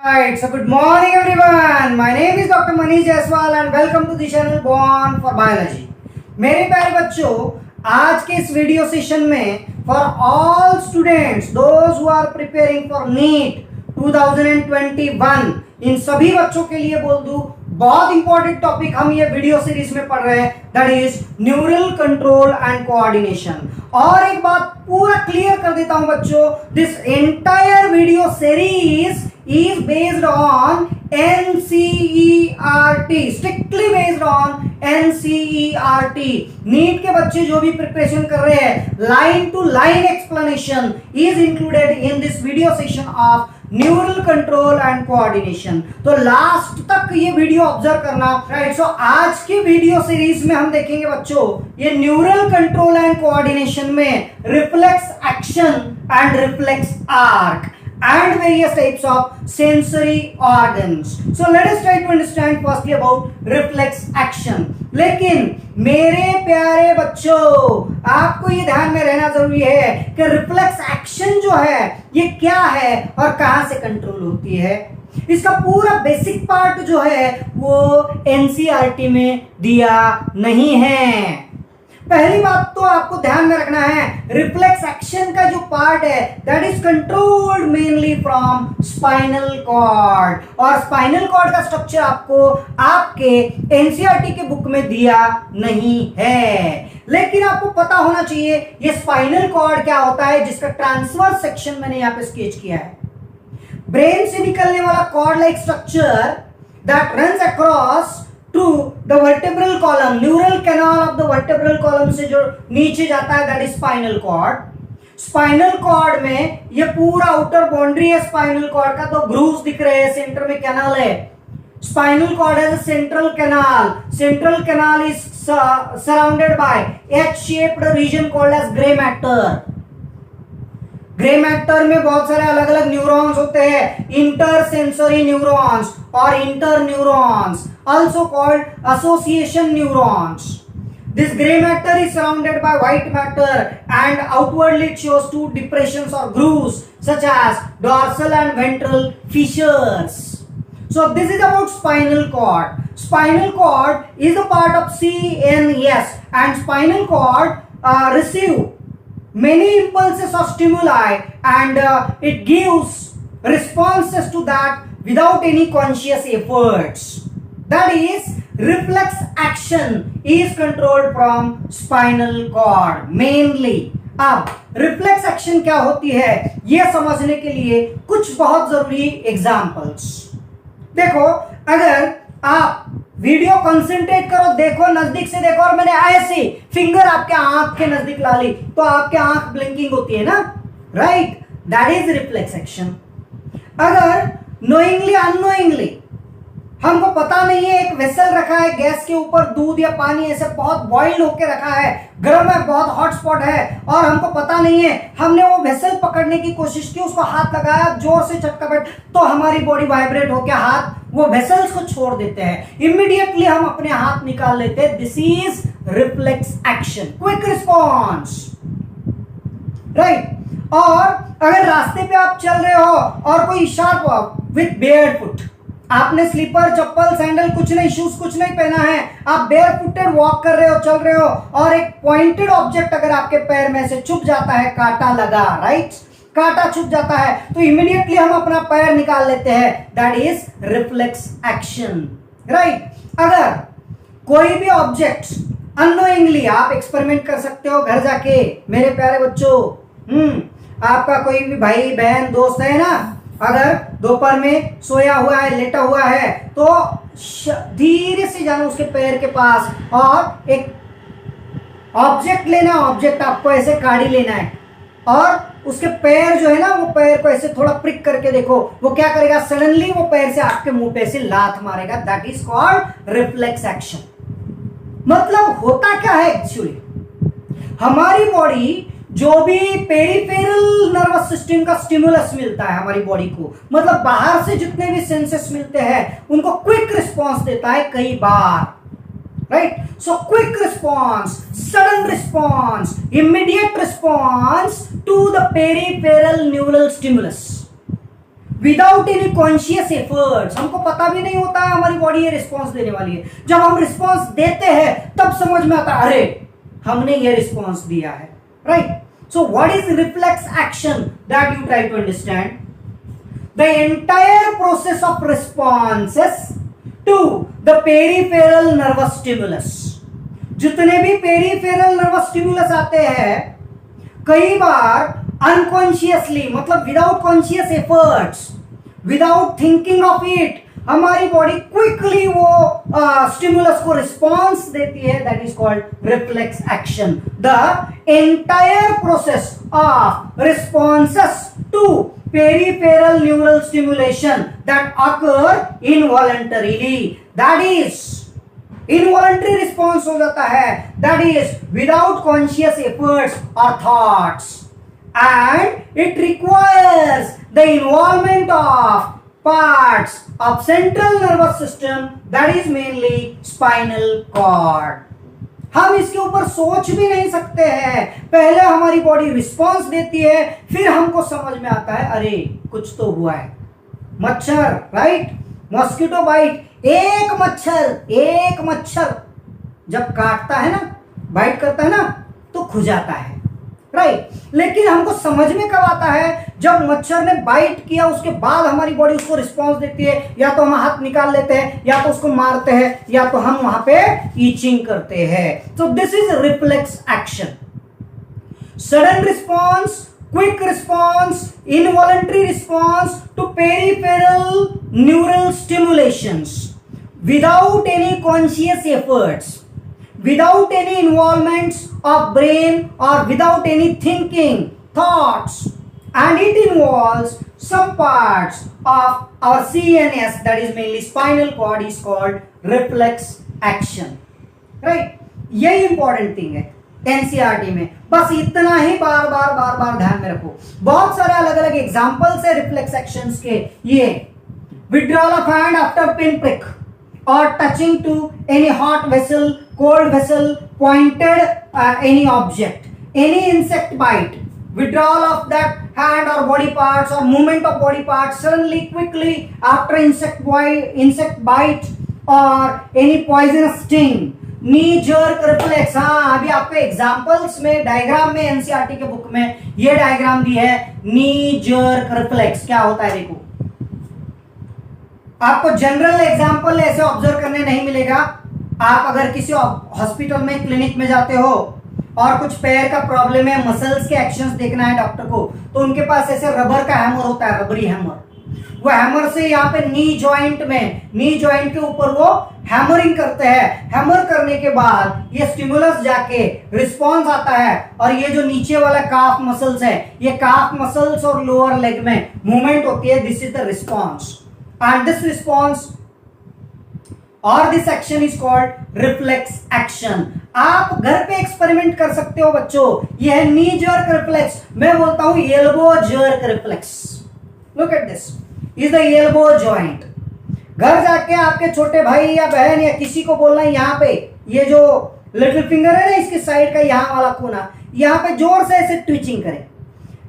Right, so good morning everyone. My name is Dr. Manish Jaiswal and welcome to the channel Born for Biology. मेरे प्यारे बच्चों, आज के इस video session में for all students, those who are preparing for NEET 2021, इन सभी बच्चों के लिए बोल दूं बहुत इंपॉर्टेंट टॉपिक हम ये वीडियो सीरीज में पढ़ रहे हैं, that is neural control and coordination. और एक बात पूरा क्लियर कर देता हूं बच्चों, this entire video series is based on NCERT, strictly based on NCERT। NEET के बच्चे जो भी प्रिपरेशन कर रहे हैं, line to line explanation is included in this video session of neural control and coordination. तो लास्ट तक ये वीडियो ऑब्जर्व करना, राइट। सो आज की वीडियो सीरीज में हम देखेंगे बच्चों ये न्यूरल कंट्रोल एंड कोऑर्डिनेशन में reflex action and reflex arc and various types of sensory organs. So let us try to understand firstly about reflex action. लेकिन मेरे प्यारे बच्चों, आपको ये ध्यान में रहना जरूरी है कि रिफ्लेक्स एक्शन जो है ये क्या है और कहां से कंट्रोल होती है। इसका पूरा बेसिक पार्ट जो है वो एनसीईआरटी में दिया नहीं है। पहली बात तो आपको ध्यान में रखना है, रिफ्लेक्स एक्शन का जो पार्ट है that is controlled mainly from spinal cord, और स्पाइनल कॉर्ड का स्ट्रक्चर आपको आपके एनसीईआरटी के बुक में दिया नहीं है। लेकिन आपको पता होना चाहिए ये स्पाइनल कॉर्ड क्या होता है, जिसका ट्रांसवर्स सेक्शन मैंने यहां पे स्केच किया है। ब्रेन से निकलने वाला cord like structure that runs across to the vertebral column, neural canal of the vertebral column से जो नीचे जाता है that is spinal cord. Spinal cord में ये पूरा आउटर बाउंड्री है स्पाइनल कॉर्ड का, तो ग्रूव्स दिख रहे हैं, सेंटर में कैनाल है। Spinal cord has a central canal, central canal is surrounded by H shaped region called as grey matter. Grey matter में बहुत सारे अलग अलग न्यूरॉन्स होते हैं, इंटर सेंसरी न्यूरॉन्स और inter neurons, also called association neurons. This gray matter is surrounded by white matter and outwardly it shows two depressions or grooves such as dorsal and ventral fissures. So this is about spinal cord. Spinal cord is a part of CNS and spinal cord receive many impulses of stimuli and it gives responses to that without any conscious efforts. That is, reflex action is controlled from spinal cord mainly. अब reflex action क्या होती है यह समझने के लिए कुछ बहुत जरूरी एग्जांपल्स देखो। अगर आप वीडियो कंसंट्रेट करो, देखो, नजदीक से देखो, और मैंने ऐसे फिंगर आपके आंख के नजदीक ला ली तो आपके आंख ब्लिंकिंग होती है ना, right, that is reflex action. अगर नोइंगली अननोइंगली हमको पता नहीं है, एक वेसल रखा है गैस के ऊपर, दूध या पानी ऐसे बहुत बॉइल होके रखा है, गर्म है, बहुत हॉट स्पॉट है, और हमको पता नहीं है, हमने वो वेसल पकड़ने की कोशिश की, उसको हाथ लगाया, जोर से झटका बैठ, तो हमारी बॉडी वाइब्रेट होकर हाथ वो वेसल्स को छोड़ देते हैं, इमीडिएटली हम अपने हाथ निकाल लेते हैं। This is reflex action, quick response, right. और अगर रास्ते पे आप चल रहे हो और कोई शार्प विथ बेयर फुट, आपने स्लीपर, चप्पल, सैंडल कुछ नहीं, शूज कुछ नहीं पहना है, आप बेयर फुटेड वॉक कर रहे हो, चल रहे हो, और एक पॉइंटेड ऑब्जेक्ट अगर आपके पैर में से छुप जाता है, कांटा लगा, राइट, कांटा छुप जाता है, तो इमीडिएटली हम अपना पैर निकाल लेते हैं, that is reflex action, right. अगर कोई भी ऑब्जेक्ट अननोइंगली, आप एक्सपेरिमेंट कर सकते हो घर जाके मेरे प्यारे बच्चों, आपका कोई भी भाई बहन दोस्त है ना, अगर दोपहर में सोया हुआ है, लेटा हुआ है, तो धीरे से जाना उसके पैर के पास और एक ऑब्जेक्ट लेना, ऑब्जेक्ट आपको ऐसे काढ़ी लेना है, और उसके पैर जो है ना, वो पैर को ऐसे थोड़ा प्रिक करके देखो, वो क्या करेगा, सडनली वो पैर से आपके मुंह पे ऐसे लात मारेगा, that is called reflex action. मतलब होता क्या है एक्चुअली, हमारी बॉडी जो भी पेरिफेरल नर्वस सिस्टम का स्टिमुलस मिलता है हमारी बॉडी को, मतलब बाहर से जितने भी सेंसेस मिलते हैं उनको क्विक रिस्पांस देता है कई बार, right. So quick response, sudden response, immediate response to the peripheral neural stimulus. Without any conscious efforts, हमको पता भी नहीं होता है हमारी बॉडी ये रिस्पॉन्स देने वाली है। जब हम रिस्पॉन्स देते हैं तब समझ में आता है अरे हमने ये रिस्पॉन्स दिया है, right. So what is reflex action that you try to understand? The entire process of responses to the peripheral nervous stimulus. जितने भी पेरिफेरल नर्वस स्टिमुलस आते हैं, कई बार अनकॉन्शियसली, मतलब without conscious efforts, without thinking of it, हमारी body quickly वो stimulus को रिस्पॉन्स देती है, that is called reflex action. The entire process of responses to peripheral neural stimulation that occur involuntarily, that is involuntary response हो जाता है, that is without conscious efforts और thoughts, and it requires the involvement of parts of central nervous system, that is mainly spinal cord. हम इसके ऊपर सोच भी नहीं सकते हैं, पहले हमारी बॉडी रिस्पॉन्स देती है, फिर हमको समझ में आता है अरे कुछ तो हुआ है। मच्छर, राइट, मॉस्किटो बाइट, एक मच्छर जब काटता है ना, बाइट करता है ना, तो खुजाता है, राइट। लेकिन हमको समझ में कब आता है? जब मच्छर ने बाइट किया उसके बाद हमारी बॉडी उसको रिस्पॉन्स देती है, या तो हम हाथ निकाल लेते हैं, या तो उसको मारते हैं, या तो हम वहां पे ईचिंग करते हैं। So this is reflex action. Sudden response, quick response, involuntary response to peripheral neural stimulations without any conscious efforts, without any involvements of brain or without any thinking thoughts, and it involves some parts of our CNS, that is mainly spinal cord, is called reflex action, right। यही important thing है NCERT में, बस इतना ही बार बार ध्यान में रखो। बहुत सारे अलग अलग एग्जांपल्स है रिफ्लेक्स एक्शंस के। ये withdrawal of hand after pin prick or touching to any hot vessel, cold vessel, pointed any object, any insect bite, withdrawal of that hand or body parts or movement of body parts suddenly, quickly after insect bite or any poisonous sting, knee jerk reflex। हाँ, अभी आपके examples में, diagram में, NCERT के book में ये diagram दी है, knee jerk reflex क्या होता है। देखो, आपको जनरल एग्जांपल ऐसे ऑब्जर्व करने नहीं मिलेगा। आप अगर किसी हॉस्पिटल में, क्लिनिक में जाते हो और कुछ पैर का प्रॉब्लम है, मसल्स के एक्शंस देखना है डॉक्टर को, तो उनके पास ऐसे रबर का हैमर होता है, रबरी हैमर। वो हैमर से यहाँ पे नी जॉइंट के ऊपर वो हैमरिंग करते हैं। हैमर करने के बाद ये स्टिमुलस जाके रिस्पॉन्स आता है, और ये जो नीचे वाला काफ मसल्स है, ये काफ मसल्स और लोअर लेग में मूवमेंट होती है। This is the response, and this response or this action is called reflex action। आप घर पे एक्सपेरिमेंट कर सकते हो बच्चों। ये है नी जर्क रिफ्लेक्स, मैं बोलता हूं elbow jerk reflex. Look at this, is the elbow joint. घर जाके आपके छोटे भाई या बहन या किसी को बोलना है, यहाँ पे ये जो लिटिल फिंगर है ना, इसकी साइड का यहाँ वाला कोना, यहाँ पे जोर से ऐसे ट्विचिंग करें।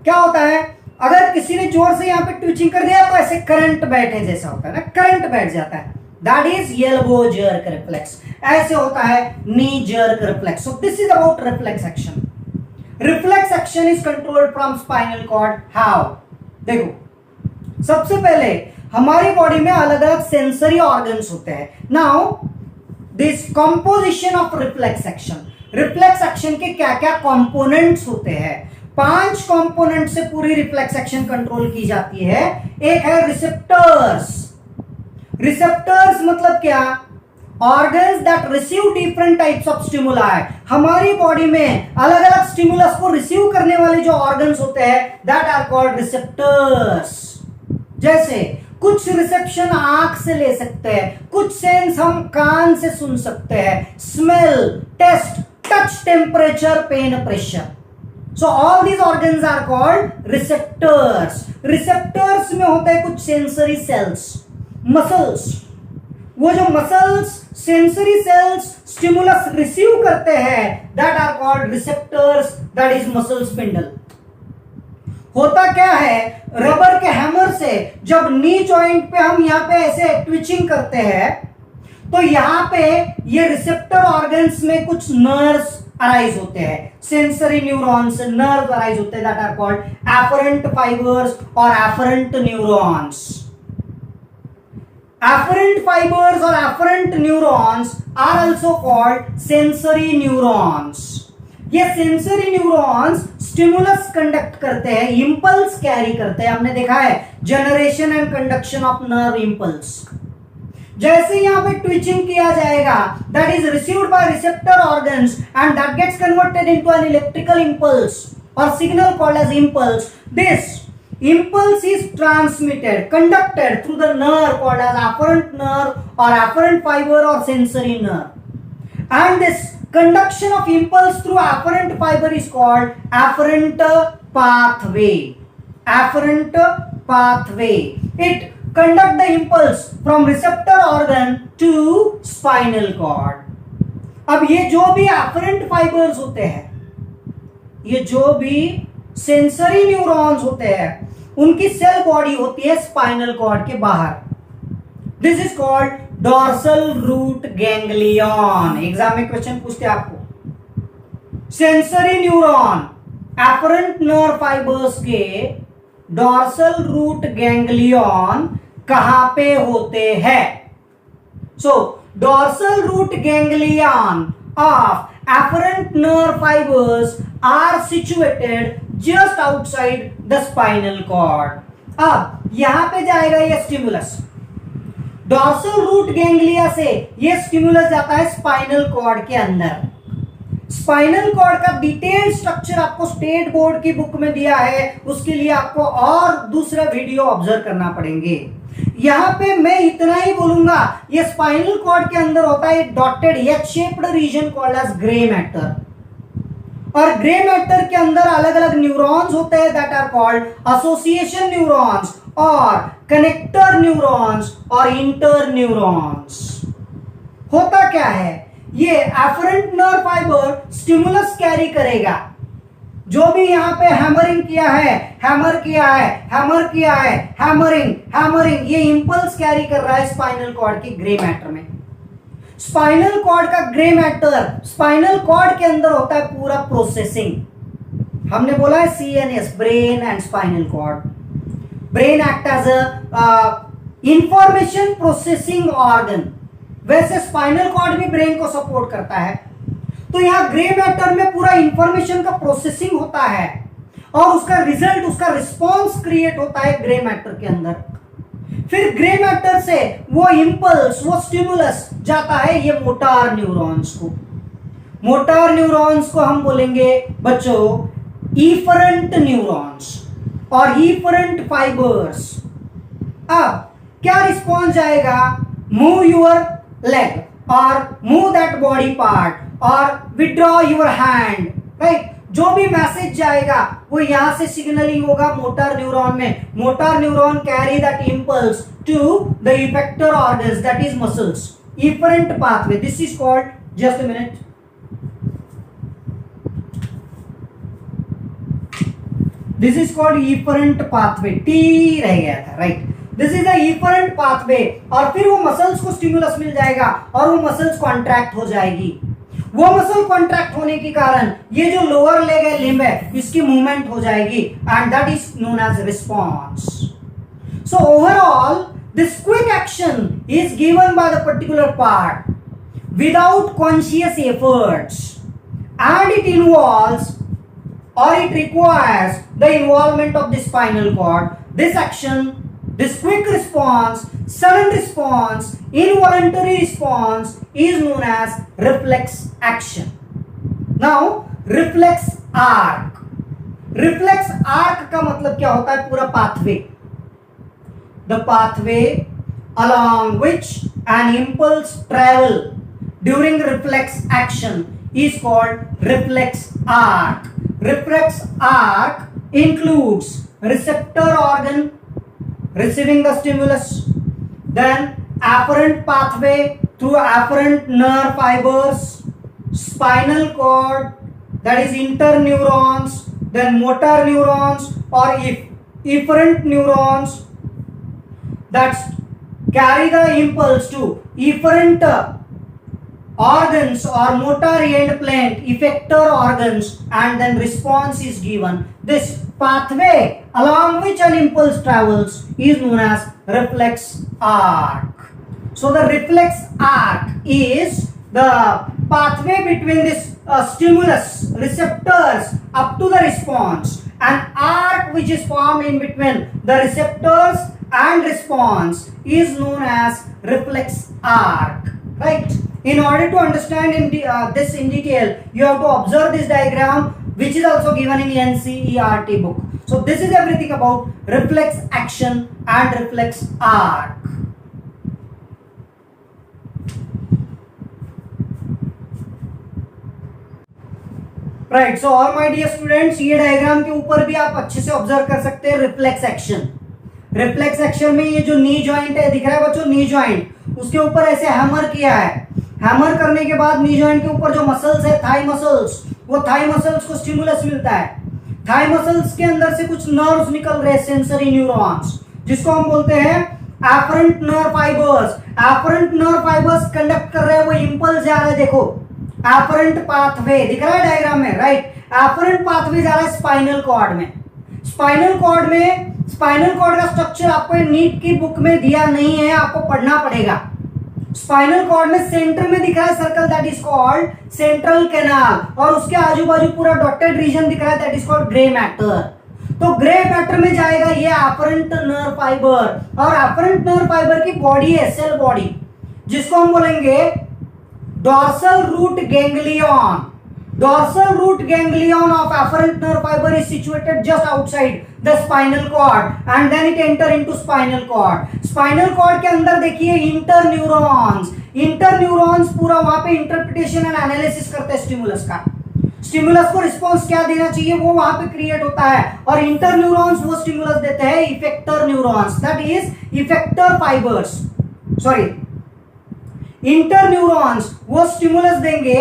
क्या होता है, अगर किसी ने जोर से यहाँ पे ट्विचिंग कर दिया तो ऐसे करंट बैठे जैसा होता है ना, करंट बैठ जाता है, that is elbow jerk reflex. ऐसे होता है knee jerk reflex. So this is about reflex action. Reflex action is controlled from spinal cord. How? देखो, सबसे पहले हमारी बॉडी में अलग अलग सेंसरी ऑर्गन्स होते हैं। Now this composition of reflex action, reflex action के क्या क्या कंपोनेंट्स होते हैं। 5 कंपोनेंट से पूरी रिफ्लेक्स एक्शन कंट्रोल की जाती है। एक है रिसेप्टर्स। रिसेप्टर्स मतलब क्या? Organs that receive different types of stimuli. हमारी बॉडी में अलग अलग स्टिमुलस को रिसीव करने वाले जो ऑर्गन्स होते हैं, दैट आर कॉल्ड रिसेप्टर्स। जैसे कुछ रिसेप्शन आंख से ले सकते हैं, कुछ सेंस हम कान से सुन सकते हैं, smell, taste, touch, temperature, pain, pressure. So all these organs are called receptors। receptors में होता है कुछ sensory cells, muscles। वो जो muscles, sensory cells stimulus receive करते हैं, that are called receptors, that is muscle spindle। होता क्या है, रबर के हैमर से जब नी जॉइंट पे हम यहाँ पे ऐसे ट्विचिंग करते हैं तो यहाँ पे ये रिसेप्टर ऑर्गन्स में कुछ नर्व्स अराइज होते हैं, सेंसरी न्यूरॉन्स, नर्व अराइज होते हैं that are called afferent fibres और afferent neurons. Afferent fibers or afferent neurons are also called sensory neurons. ये सेंसरी न्यूरॉन्स स्टिमुलस कंडक्ट करते हैं, इंपल्स कैरी करते हैं. हमने देखा है generation and conduction of nerve impulse. जैसे यहां पे ट्विचिंग किया जाएगा, that is received by receptor organs and that gets converted into an electrical impulse और signal called as impulse. This impulse is transmitted, conducted through the nerve called as afferent nerve or afferent fiber or sensory nerve, and this conduction of impulse through afferent fiber is called afferent pathway. Afferent pathway. It conduct the impulse from receptor organ to spinal cord. अब ये जो भी afferent fibers होते हैं, ये जो भी sensory neurons होते हैं, उनकी सेल बॉडी होती है स्पाइनल कॉर्ड के बाहर. This is called dorsal root ganglion. Exam में क्वेश्चन पूछते हैं आपको, sensory neuron afferent nerve fibres के डॉर्सल रूट गैंग्लियन कहां पे होते हैं? So dorsal root ganglion of afferent nerve fibers are situated just outside the spinal cord. अब यहां पे जाएगा ये स्टिमुलस, डॉर्सल रूट गैंग्लिया से ये स्टिमुलस जाता है स्पाइनल कॉर्ड के अंदर. स्पाइनल कॉर्ड का डिटेल स्ट्रक्चर आपको स्टेट बोर्ड की बुक में दिया है, उसके लिए आपको और दूसरा वीडियो ऑब्जर्व करना पड़ेंगे. यहां पे मैं इतना ही बोलूंगा, ये स्पाइनल कॉर्ड के अंदर होता है dotted H shaped region called as grey matter, और ग्रे मैटर के अंदर अलग अलग न्यूरॉन्स होते हैं that are called association neurons और कनेक्टर न्यूरॉन्स और इंटर न्यूरॉन्स. होता क्या है, ये afferent nerve fibre stimulus carry करेगा. जो भी यहां पे हैमरिंग किया है, हैमर किया है, हैमर किया है, हैमरिंग हैमरिंग, ये इंपल्स कैरी कर रहा है स्पाइनल कॉर्ड के ग्रे मैटर में. स्पाइनल कॉर्ड का ग्रे मैटर स्पाइनल कॉर्ड के अंदर होता है पूरा प्रोसेसिंग. हमने बोला है CNS, brain and spinal cord. Brain act as a information processing organ, वैसे स्पाइनल कॉर्ड भी ब्रेन को सपोर्ट करता है. तो यहां ग्रे मैटर में पूरा इंफॉर्मेशन का प्रोसेसिंग होता है और उसका रिजल्ट, उसका रिस्पॉन्स क्रिएट होता है ग्रे मैटर के अंदर. फिर ग्रे मैटर से वो इंपल्स, वो स्टिमुलस जाता है ये मोटार न्यूरॉन्स को. मोटार न्यूरॉन्स को हम बोलेंगे बच्चों इफरेंट न्यूरॉन्स और इफरेंट फाइबर्स. अब क्या रिस्पॉन्स जाएगा, मूव योर लेग और मूव दैट बॉडी पार्ट और विड्रॉ योर हैंड, राइट. जो भी मैसेज जाएगा वो यहां से सिग्नलिंग होगा मोटर न्यूरॉन में. Motor neuron carry that impulse to the effector organs that is muscles. Efferent pathway, this is called, just a minute, this is called efferent pathway. T रह गया था, right. This is the efferent pathway. और फिर वो muscles को stimulus मिल जाएगा और वो मसल्स कॉन्ट्रैक्ट हो जाएगी. वो मसल कॉन्ट्रैक्ट होने के कारण ये जो लोअर लेग है, लिम्ब है, इसकी मूवमेंट हो जाएगी and that is known as response. So overall this quick action is given by the particular part without conscious efforts and it involves or it requires the involvement of the spinal cord. This action, this quick response, sudden response, involuntary response is known as reflex action. Now reflex arc. Reflex arc का मतलब क्या होता है, पूरा pathway. The pathway along which an impulse travel during reflex action is called reflex arc. Reflex arc includes receptor organ receiving the stimulus, then afferent pathway through afferent nerve fibers, spinal cord, that is interneurons, then motor neurons or efferent neurons that carry the impulse to efferent organs or motor end plant effector organs, and then response is given. This pathway along which an impulse travels is known as reflex arc. So the reflex arc is the pathway between this stimulus receptors up to the response. An arc which is formed in between the receptors and response is known as reflex arc, right? In order to understand this in detail, you have to observe this diagram, which is also given in NCERT book. So this is everything about reflex action and reflex arc. Right, so और my dear students, ये diagram के ऊपर भी आप अच्छे से observe कर सकते हैं रिफ्लेक्स एक्शन। रिफ्लेक्स एक्शन में ये जो नी जॉइंट है, दिख रहा है बच्चों, नी जॉइंट, उसके ऊपर ऐसे हैमर किया है। हैमर करने के बाद नी जॉइंट के ऊपर जो मसल्स है, थाई मसल्स, वो थाई मसल्स को स्टिमुलस मिलता है। थाई मसल्स के अंदर से कुछ नर्व्स निकल रहे हैं, सेंसरी न्यूरॉन्स, जिसको हम बोलते हैं afferent nerve fibres. Afferent nerve fibres conduct कर रहे हैं, वो इंपल्स जा रहा है, देखो एफरेंट पाथवे दिख रहा है डायग्राम में, राइट। एफरेंट पाथवे जा रहा है स्पाइनल कॉर्ड में। स्पाइनल कॉर्ड में, स्पाइनल कॉर्ड का स्ट्रक्चर आपको नीट की बुक में दिया नहीं है, आपको पढ़ना पड़ेगा। स्पाइनल कॉर्ड में सेंटर में दिख रहा है circle, that is called central canal, और उसके आजू बाजू पूरा डॉटेड रीजन दिख रहा है, that is called grey matter. तो ग्रे मैटर में जाएगा ये एफरेंट नर्व फाइबर, और एफरेंट नर्व फाइबर की बॉडी है सेल बॉडी, जिसको हम बोलेंगे dorsal root ganglion. Dorsal root ganglion of afferent nerve fiber is situated just outside the spinal cord, and then it enter into spinal cord. Spinal cord के अंदर देखिए interneurons, interneurons पूरा वहां पे इंटरप्रिटेशन एंड एनालिसिस करते हैं stimulus का। Stimulus को रिस्पॉन्स क्या देना चाहिए वो वहां पे क्रिएट होता है, और इंटरन्यूरॉन्स वो स्टिमुलस देते हैं effector neurons, that is effector fibres, sorry interneurons वो स्टिमुलस देंगे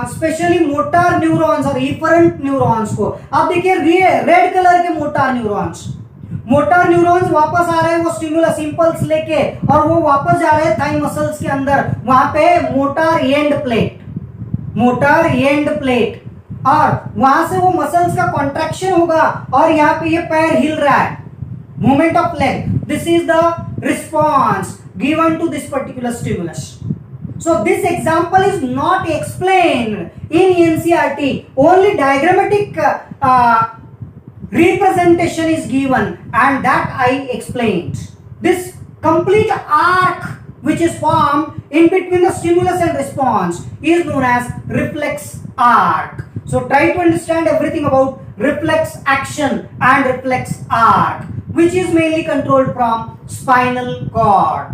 स्पेशली मोटर न्यूरॉन्स और इफरेंट न्यूरॉन्स को। अब देखिए रेड कलर के मोटर न्यूरॉन्स, मोटर न्यूरॉन्स वापस आ रहे हैं वो स्टिमुलस इंपल्स लेके, और वो वापस जा रहे हैं थाई मसल्स के अंदर, वहां पे motor end plate, motor end plate, और वहां से वो मसल्स का कॉन्ट्रैक्शन होगा, और यहाँ पे ये पैर हिल रहा है, movement of leg. This is the response given to this particular stimulus. So this example is not explained in NCERT, only diagrammatic representation is given, and that I explained. This complete arc which is formed in between the stimulus and response is known as reflex arc. So try to understand everything about reflex action and reflex arc, which is mainly controlled from spinal cord.